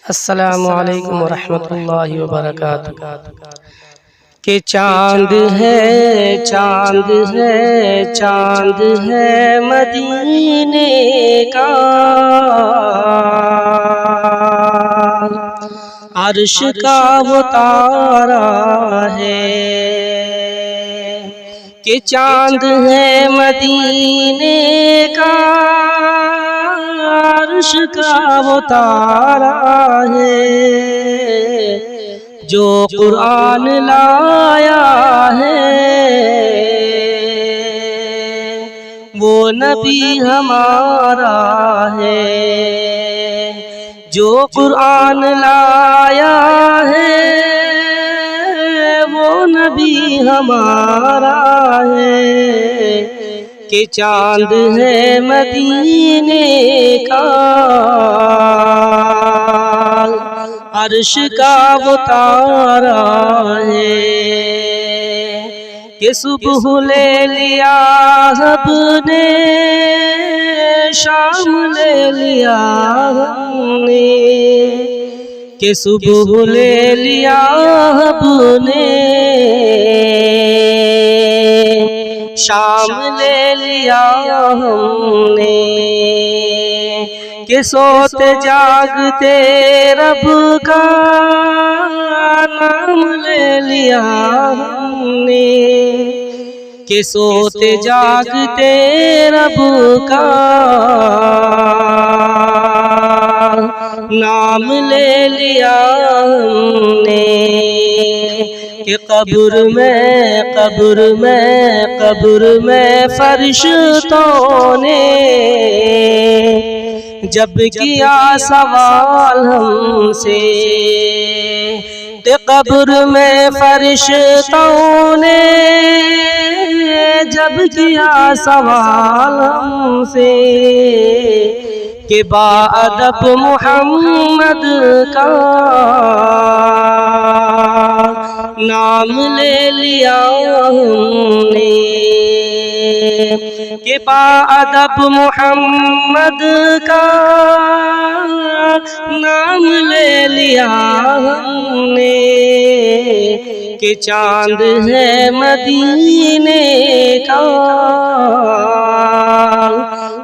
السلام علیکم ورحمۃ اللہ وبرکاتہ۔ کہ چاند ہے چاند ہے چاند ہے مدینے کا، عرش کا وہ تارا ہے۔ کہ چاند ہے مدینے کا، عرش کا وہ تارا ہے، جو قرآن لایا ہے وہ نبی ہمارا ہے، جو قرآن لایا ہے وہ نبی ہمارا ہے۔ کہ چاند ہے مدینے کا، عرش کا وہ تارا ہے۔ کہ صبح لے لیا ہم نے، شام لے لیا ہم نے، کہ صبح لے لیا ہم نے، شام لے لیا ہم نے۔ کہ سوتے جاگتے رب کا نام لے لیا ہم نے، کہ سوتے جاگتے رب کا نام لے لیا ہم نے۔ کہ قبر میں فرشتوں نے جب کیا سوال ہم سے، کہ قبر میں فرشتوں نے جب کیا سوال ہم سے، کہ باادب محمد کا نام لے لیا ہم نے، کہ باادب محمد کا نام لے لیا ہم نے۔ کہ چاند ہے مدینے کا،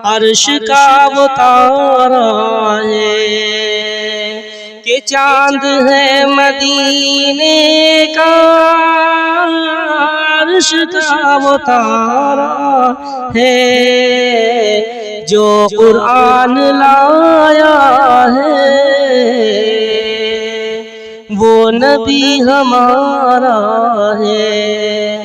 عرش کا وہ تارا ہے۔ کہ چاند ہے مدینے کا، عرش کا وہ تارا ہے، جو قرآن لایا ہے وہ نبی ہمارا ہے۔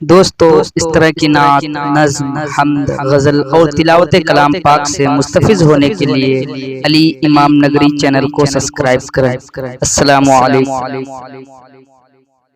دوستو، اس طرح کی نعت، نظم، حمد، غزل اور تلاوت کلام پاک سے مستفیض ہونے کے لیے علی امام نگری چینل کو سبسکرائب کریں۔ السلام علیکم۔